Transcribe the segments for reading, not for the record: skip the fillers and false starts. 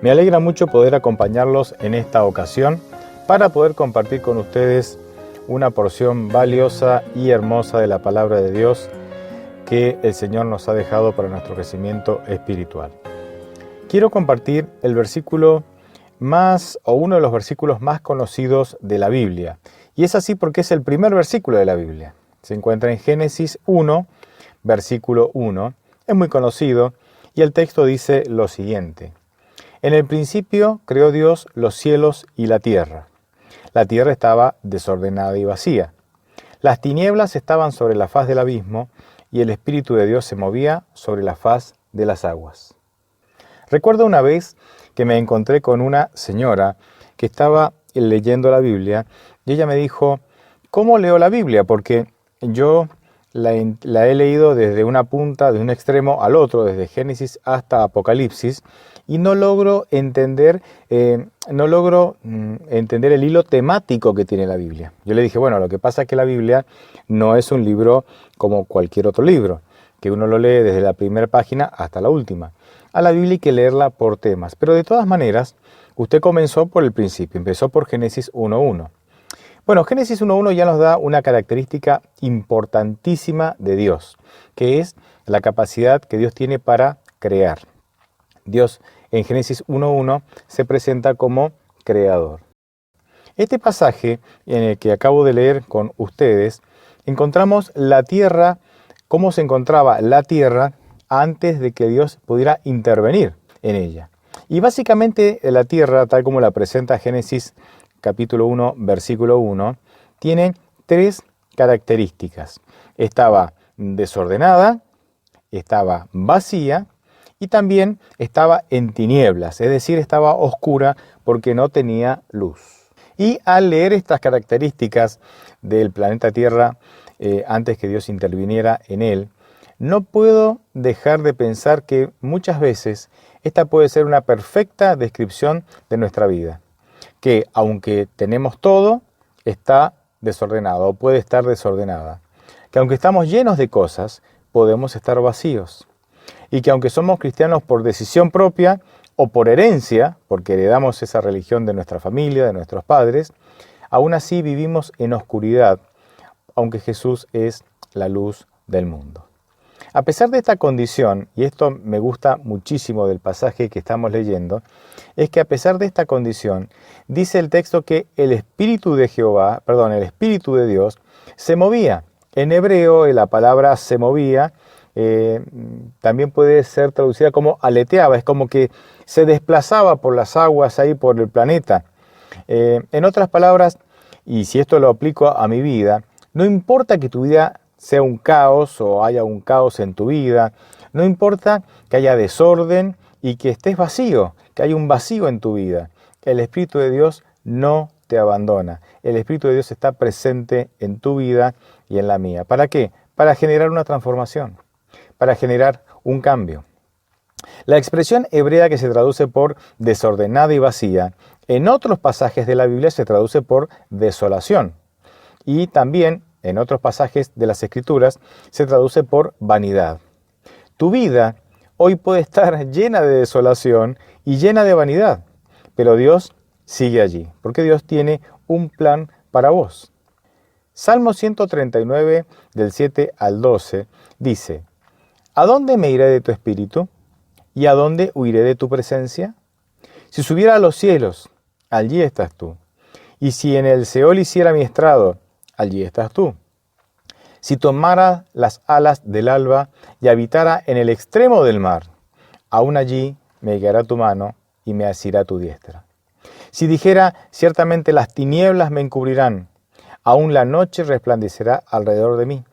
Me alegra mucho poder acompañarlos en esta ocasión para poder compartir con ustedes una porción valiosa y hermosa de la palabra de Dios que el Señor nos ha dejado para nuestro crecimiento espiritual. Quiero compartir el versículo uno de los versículos más conocidos de la Biblia. Y es así porque es el primer versículo de la Biblia. Se encuentra en Génesis 1, versículo 1. Es muy conocido y el texto dice lo siguiente. En el principio creó Dios los cielos y la tierra. La tierra estaba desordenada y vacía. Las tinieblas estaban sobre la faz del abismo y el Espíritu de Dios se movía sobre la faz de las aguas. Recuerdo una vez que me encontré con una señora que estaba leyendo la Biblia y ella me dijo, ¿cómo leo la Biblia? Porque yo la he leído desde una punta, de un extremo al otro, desde Génesis hasta Apocalipsis, y no logro entender el hilo temático que tiene la Biblia. Yo le dije, bueno, lo que pasa es que la Biblia no es un libro como cualquier otro libro, que uno lo lee desde la primera página hasta la última. A la Biblia hay que leerla por temas, pero de todas maneras, usted comenzó por el principio, empezó por Génesis 1.1. Bueno, Génesis 1.1 ya nos da una característica importantísima de Dios, que es la capacidad que Dios tiene para crear. Dios en Génesis 1.1 se presenta como creador. Este pasaje en el que acabo de leer con ustedes, encontramos la tierra, cómo se encontraba la tierra antes de que Dios pudiera intervenir en ella. Y básicamente la tierra, tal como la presenta Génesis capítulo 1, versículo 1, tiene tres características. Estaba desordenada, estaba vacía y también estaba en tinieblas, es decir, estaba oscura porque no tenía luz. Y al leer estas características del planeta Tierra, antes que Dios interviniera en él, no puedo dejar de pensar que muchas veces esta puede ser una perfecta descripción de nuestra vida. Que aunque tenemos todo, está desordenado o puede estar desordenada. Que aunque estamos llenos de cosas, podemos estar vacíos. Y que aunque somos cristianos por decisión propia o por herencia, porque heredamos esa religión de nuestra familia, de nuestros padres, aún así vivimos en oscuridad, aunque Jesús es la luz del mundo. A pesar de esta condición, y esto me gusta muchísimo del pasaje que estamos leyendo, es que a pesar de esta condición, dice el texto que el Espíritu de Dios se movía. En hebreo, la palabra se movía también puede ser traducida como aleteaba, es como que se desplazaba por las aguas ahí por el planeta. En otras palabras, y si esto lo aplico a mi vida, no importa que tu vida sea un caos o haya un caos en tu vida, no importa que haya desorden y que estés vacío, que haya un vacío en tu vida, el Espíritu de Dios no te abandona. El Espíritu de Dios está presente en tu vida y en la mía. ¿Para qué? Para generar una transformación, para generar un cambio. La expresión hebrea que se traduce por desordenada y vacía, en otros pasajes de la Biblia se traduce por desolación. Y también en otros pasajes de las Escrituras se traduce por vanidad. Tu vida hoy puede estar llena de desolación y llena de vanidad, pero Dios sigue allí, porque Dios tiene un plan para vos. Salmo 139, del 7 al 12, dice, ¿A dónde me iré de tu espíritu? ¿Y a dónde huiré de tu presencia? Si subiera a los cielos, allí estás tú. Y si en el Seol hiciera mi estrado, allí estás tú. Si tomara las alas del alba y habitara en el extremo del mar, aún allí me guiará tu mano y me asirá tu diestra. Si dijera, ciertamente las tinieblas me encubrirán, aún la noche resplandecerá alrededor de mí.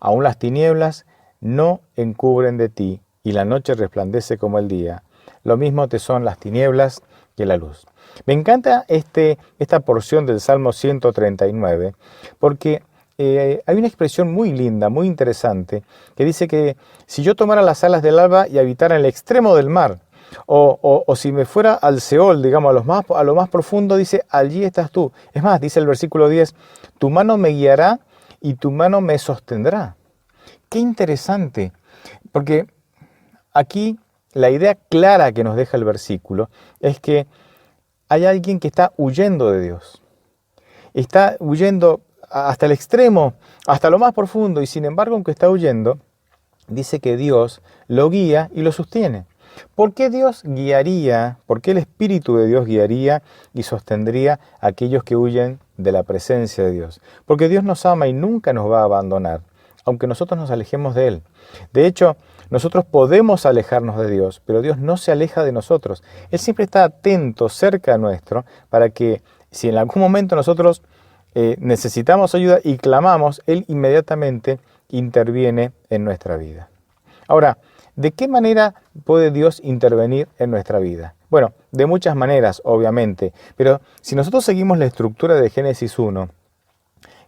Aún las tinieblas no encubren de ti, y la noche resplandece como el día. Lo mismo te son las tinieblas que la luz. Me encanta esta porción del Salmo 139, porque hay una expresión muy linda, muy interesante, que dice que si yo tomara las alas del alba y habitara en el extremo del mar, o si me fuera al Seol, digamos, a lo más profundo, dice, allí estás tú. Es más, dice el versículo 10, tu mano me guiará y tu mano me sostendrá. Qué interesante, porque aquí la idea clara que nos deja el versículo es que hay alguien que está huyendo de Dios. Está huyendo hasta el extremo, hasta lo más profundo, y sin embargo, aunque está huyendo, dice que Dios lo guía y lo sostiene. ¿Por qué Dios guiaría, por qué el Espíritu de Dios guiaría y sostendría a aquellos que huyen de la presencia de Dios? Porque Dios nos ama y nunca nos va a abandonar, aunque nosotros nos alejemos de Él. De hecho, nosotros podemos alejarnos de Dios, pero Dios no se aleja de nosotros. Él siempre está atento, cerca nuestro, para que si en algún momento nosotros necesitamos ayuda y clamamos, Él inmediatamente interviene en nuestra vida. Ahora, ¿de qué manera puede Dios intervenir en nuestra vida? Bueno, de muchas maneras, obviamente, pero si nosotros seguimos la estructura de Génesis 1,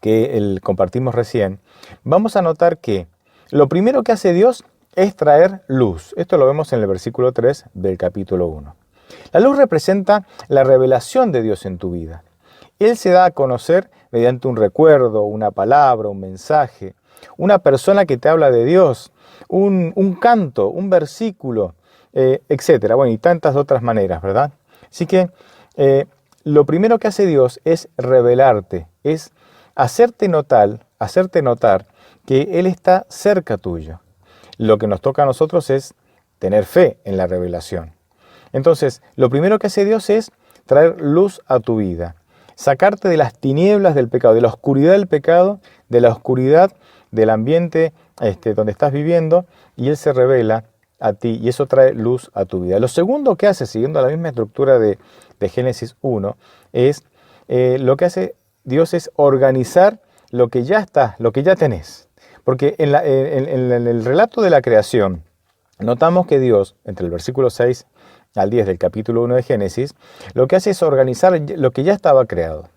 que compartimos recién, vamos a notar que lo primero que hace Dios es traer luz. Esto lo vemos en el versículo 3 del capítulo 1. La luz representa la revelación de Dios en tu vida. Él se da a conocer mediante un recuerdo, una palabra, un mensaje, una persona que te habla de Dios, un canto, un versículo, etcétera. Bueno, y tantas otras maneras, ¿verdad? Así que lo primero que hace Dios es revelarte, es hacerte notar que Él está cerca tuyo. Lo que nos toca a nosotros es tener fe en la revelación. Entonces, lo primero que hace Dios es traer luz a tu vida, sacarte de las tinieblas del pecado, de la oscuridad del pecado, de la oscuridad del ambiente donde estás viviendo, y Él se revela a ti y eso trae luz a tu vida. Lo segundo que hace, siguiendo la misma estructura de Génesis 1, es lo que hace Dios es organizar lo que ya está, lo que ya tenés. Porque en el relato de la creación, notamos que Dios, entre el versículo 6 al 10 del capítulo 1 de Génesis, lo que hace es organizar lo que ya estaba creado.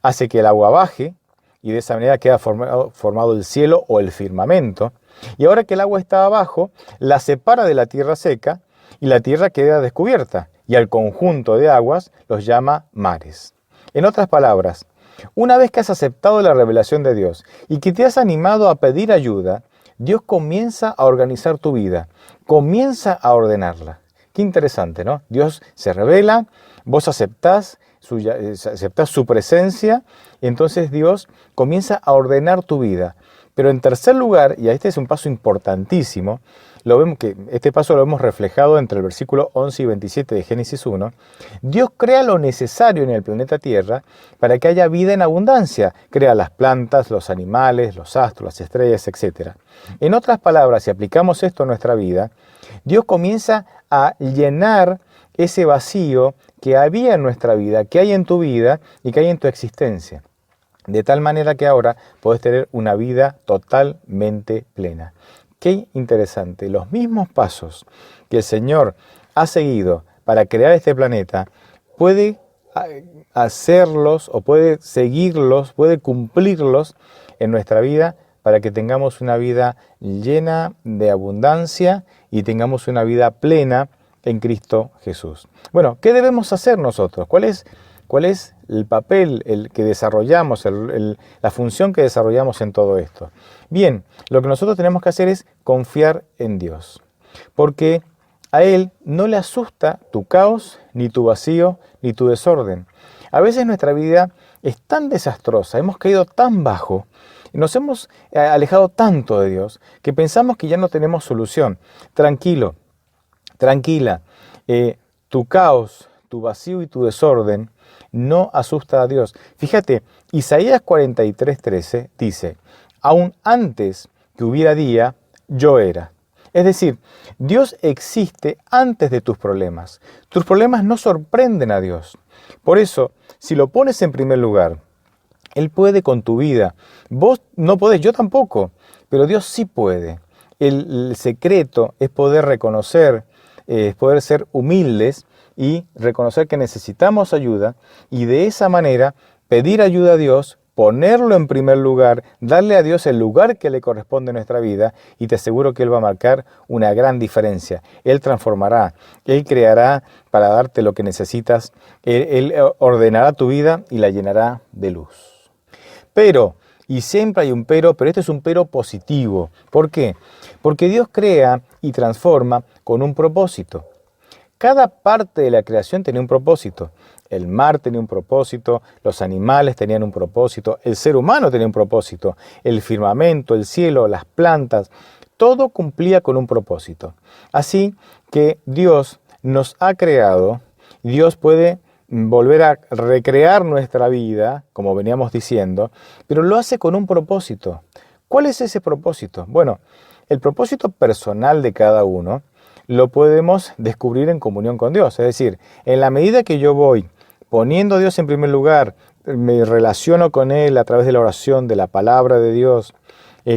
Hace que el agua baje y de esa manera queda formado el cielo o el firmamento. Y ahora que el agua está abajo, la separa de la tierra seca y la tierra queda descubierta. Y al conjunto de aguas los llama mares. En otras palabras, una vez que has aceptado la revelación de Dios y que te has animado a pedir ayuda, Dios comienza a organizar tu vida, comienza a ordenarla. Qué interesante, ¿no? Dios se revela, vos aceptás su presencia y entonces Dios comienza a ordenar tu vida. Pero en tercer lugar, y este es un paso importantísimo, lo vemos que este paso lo hemos reflejado entre el versículo 11 y 27 de Génesis 1, Dios crea lo necesario en el planeta Tierra para que haya vida en abundancia. Crea las plantas, los animales, los astros, las estrellas, etc. En otras palabras, si aplicamos esto a nuestra vida, Dios comienza a llenar ese vacío que había en nuestra vida, que hay en tu vida y que hay en tu existencia. De tal manera que ahora podés tener una vida totalmente plena. Qué interesante, los mismos pasos que el Señor ha seguido para crear este planeta, puede hacerlos o puede seguirlos, puede cumplirlos en nuestra vida para que tengamos una vida llena de abundancia y tengamos una vida plena en Cristo Jesús. Bueno, ¿qué debemos hacer nosotros? ¿Cuál es el papel que desarrollamos, la función que desarrollamos en todo esto? Bien, lo que nosotros tenemos que hacer es confiar en Dios, porque a Él no le asusta tu caos, ni tu vacío, ni tu desorden. A veces nuestra vida es tan desastrosa, hemos caído tan bajo, nos hemos alejado tanto de Dios, que pensamos que ya no tenemos solución. Tranquilo, tranquila, tu caos, tu vacío y tu desorden no asusta a Dios. Fíjate, Isaías 43:13 dice, aún antes que hubiera día, yo era. Es decir, Dios existe antes de tus problemas. Tus problemas no sorprenden a Dios. Por eso, si lo pones en primer lugar, Él puede con tu vida. Vos no podés, yo tampoco, pero Dios sí puede. El secreto es poder reconocer, es poder ser humildes y reconocer que necesitamos ayuda y de esa manera pedir ayuda a Dios, ponerlo en primer lugar, darle a Dios el lugar que le corresponde en nuestra vida y te aseguro que Él va a marcar una gran diferencia. Él transformará, Él creará para darte lo que necesitas, Él ordenará tu vida y la llenará de luz. Pero, y siempre hay un pero este es un pero positivo. ¿Por qué? Porque Dios crea y transforma con un propósito. Cada parte de la creación tenía un propósito. El mar tenía un propósito, los animales tenían un propósito, el ser humano tenía un propósito, el firmamento, el cielo, las plantas, todo cumplía con un propósito. Así que Dios nos ha creado, Dios puede volver a recrear nuestra vida, como veníamos diciendo, pero lo hace con un propósito. ¿Cuál es ese propósito? Bueno, el propósito personal de cada uno lo podemos descubrir en comunión con Dios. Es decir, en la medida que yo voy poniendo a Dios en primer lugar, me relaciono con Él a través de la oración, de la palabra de Dios,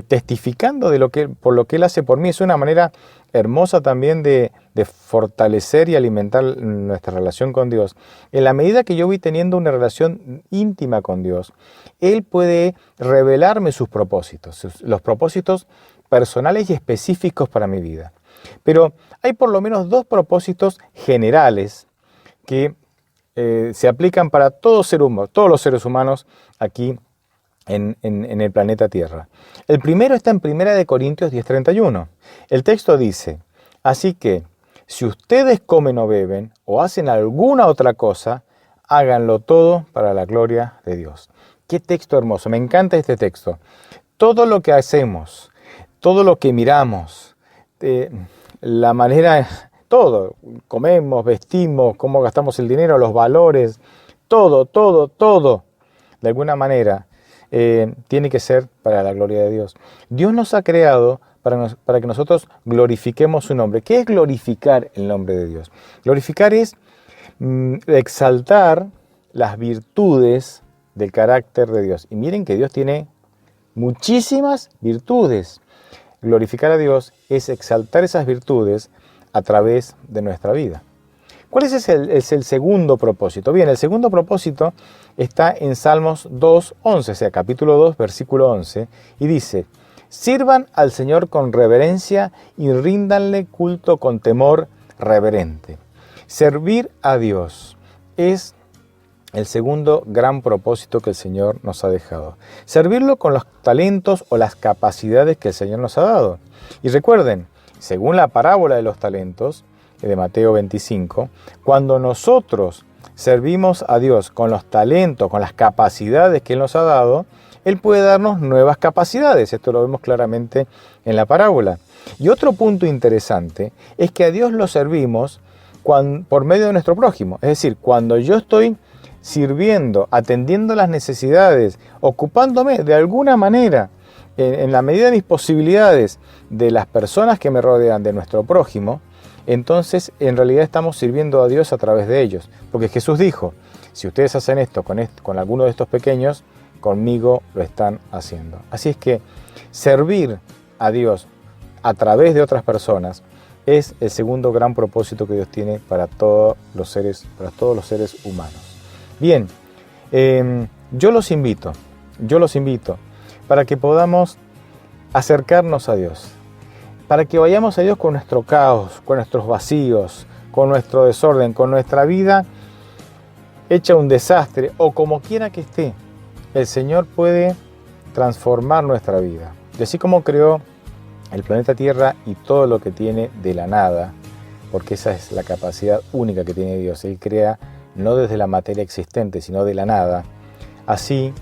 testificando de por lo que Él hace por mí. Es una manera hermosa también de fortalecer y alimentar nuestra relación con Dios. En la medida que yo voy teniendo una relación íntima con Dios, Él puede revelarme sus propósitos, los propósitos personales y específicos para mi vida. Pero hay por lo menos dos propósitos generales que se aplican para todos los seres humanos aquí en el planeta Tierra. El primero está en 1 Corintios 10:31. El texto dice: así que, si ustedes comen o beben o hacen alguna otra cosa, háganlo todo para la gloria de Dios. Qué texto hermoso, me encanta este texto. Todo lo que hacemos, todo lo que miramos, la manera, todo, comemos, vestimos, cómo gastamos el dinero, los valores, todo, de alguna manera, tiene que ser para la gloria de Dios. Dios nos ha creado para que nosotros glorifiquemos su nombre. ¿Qué es glorificar el nombre de Dios? Glorificar es exaltar las virtudes del carácter de Dios. Y miren que Dios tiene muchísimas virtudes. Glorificar a Dios es exaltar esas virtudes a través de nuestra vida. ¿Cuál es el segundo propósito? Bien, el segundo propósito está en Salmos 2:11, o sea, capítulo 2, versículo 11, y dice: sirvan al Señor con reverencia y ríndanle culto con temor reverente. Servir a Dios es el segundo gran propósito que el Señor nos ha dejado. Servirlo con los talentos o las capacidades que el Señor nos ha dado. Y recuerden, según la parábola de los talentos de Mateo 25, cuando nosotros servimos a Dios con los talentos, con las capacidades que Él nos ha dado, Él puede darnos nuevas capacidades. Esto lo vemos claramente en la parábola. Y otro punto interesante es que a Dios lo servimos por medio de nuestro prójimo. Es decir, cuando yo estoy sirviendo, atendiendo las necesidades, ocupándome de alguna manera, en la medida de mis posibilidades, de las personas que me rodean, de nuestro prójimo, entonces en realidad estamos sirviendo a Dios a través de ellos. Porque Jesús dijo: si ustedes hacen esto con alguno de estos pequeños, conmigo lo están haciendo. Así es que servir a Dios a través de otras personas es el segundo gran propósito que Dios tiene para todos los seres humanos. Bien, yo los invito para que podamos acercarnos a Dios, para que vayamos a Dios con nuestro caos, con nuestros vacíos, con nuestro desorden, con nuestra vida hecha un desastre o como quiera que esté. El Señor puede transformar nuestra vida. Y así como creó el planeta Tierra y todo lo que tiene de la nada, porque esa es la capacidad única que tiene Dios. Él crea no desde la materia existente, sino de la nada. Así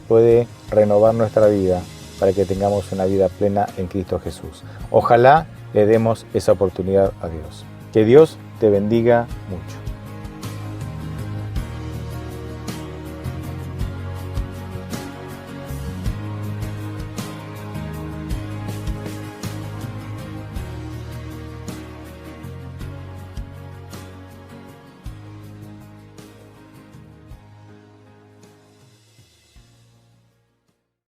puede renovar nuestra vida para que tengamos una vida plena en Cristo Jesús. Ojalá le demos esa oportunidad a Dios. Que Dios te bendiga mucho.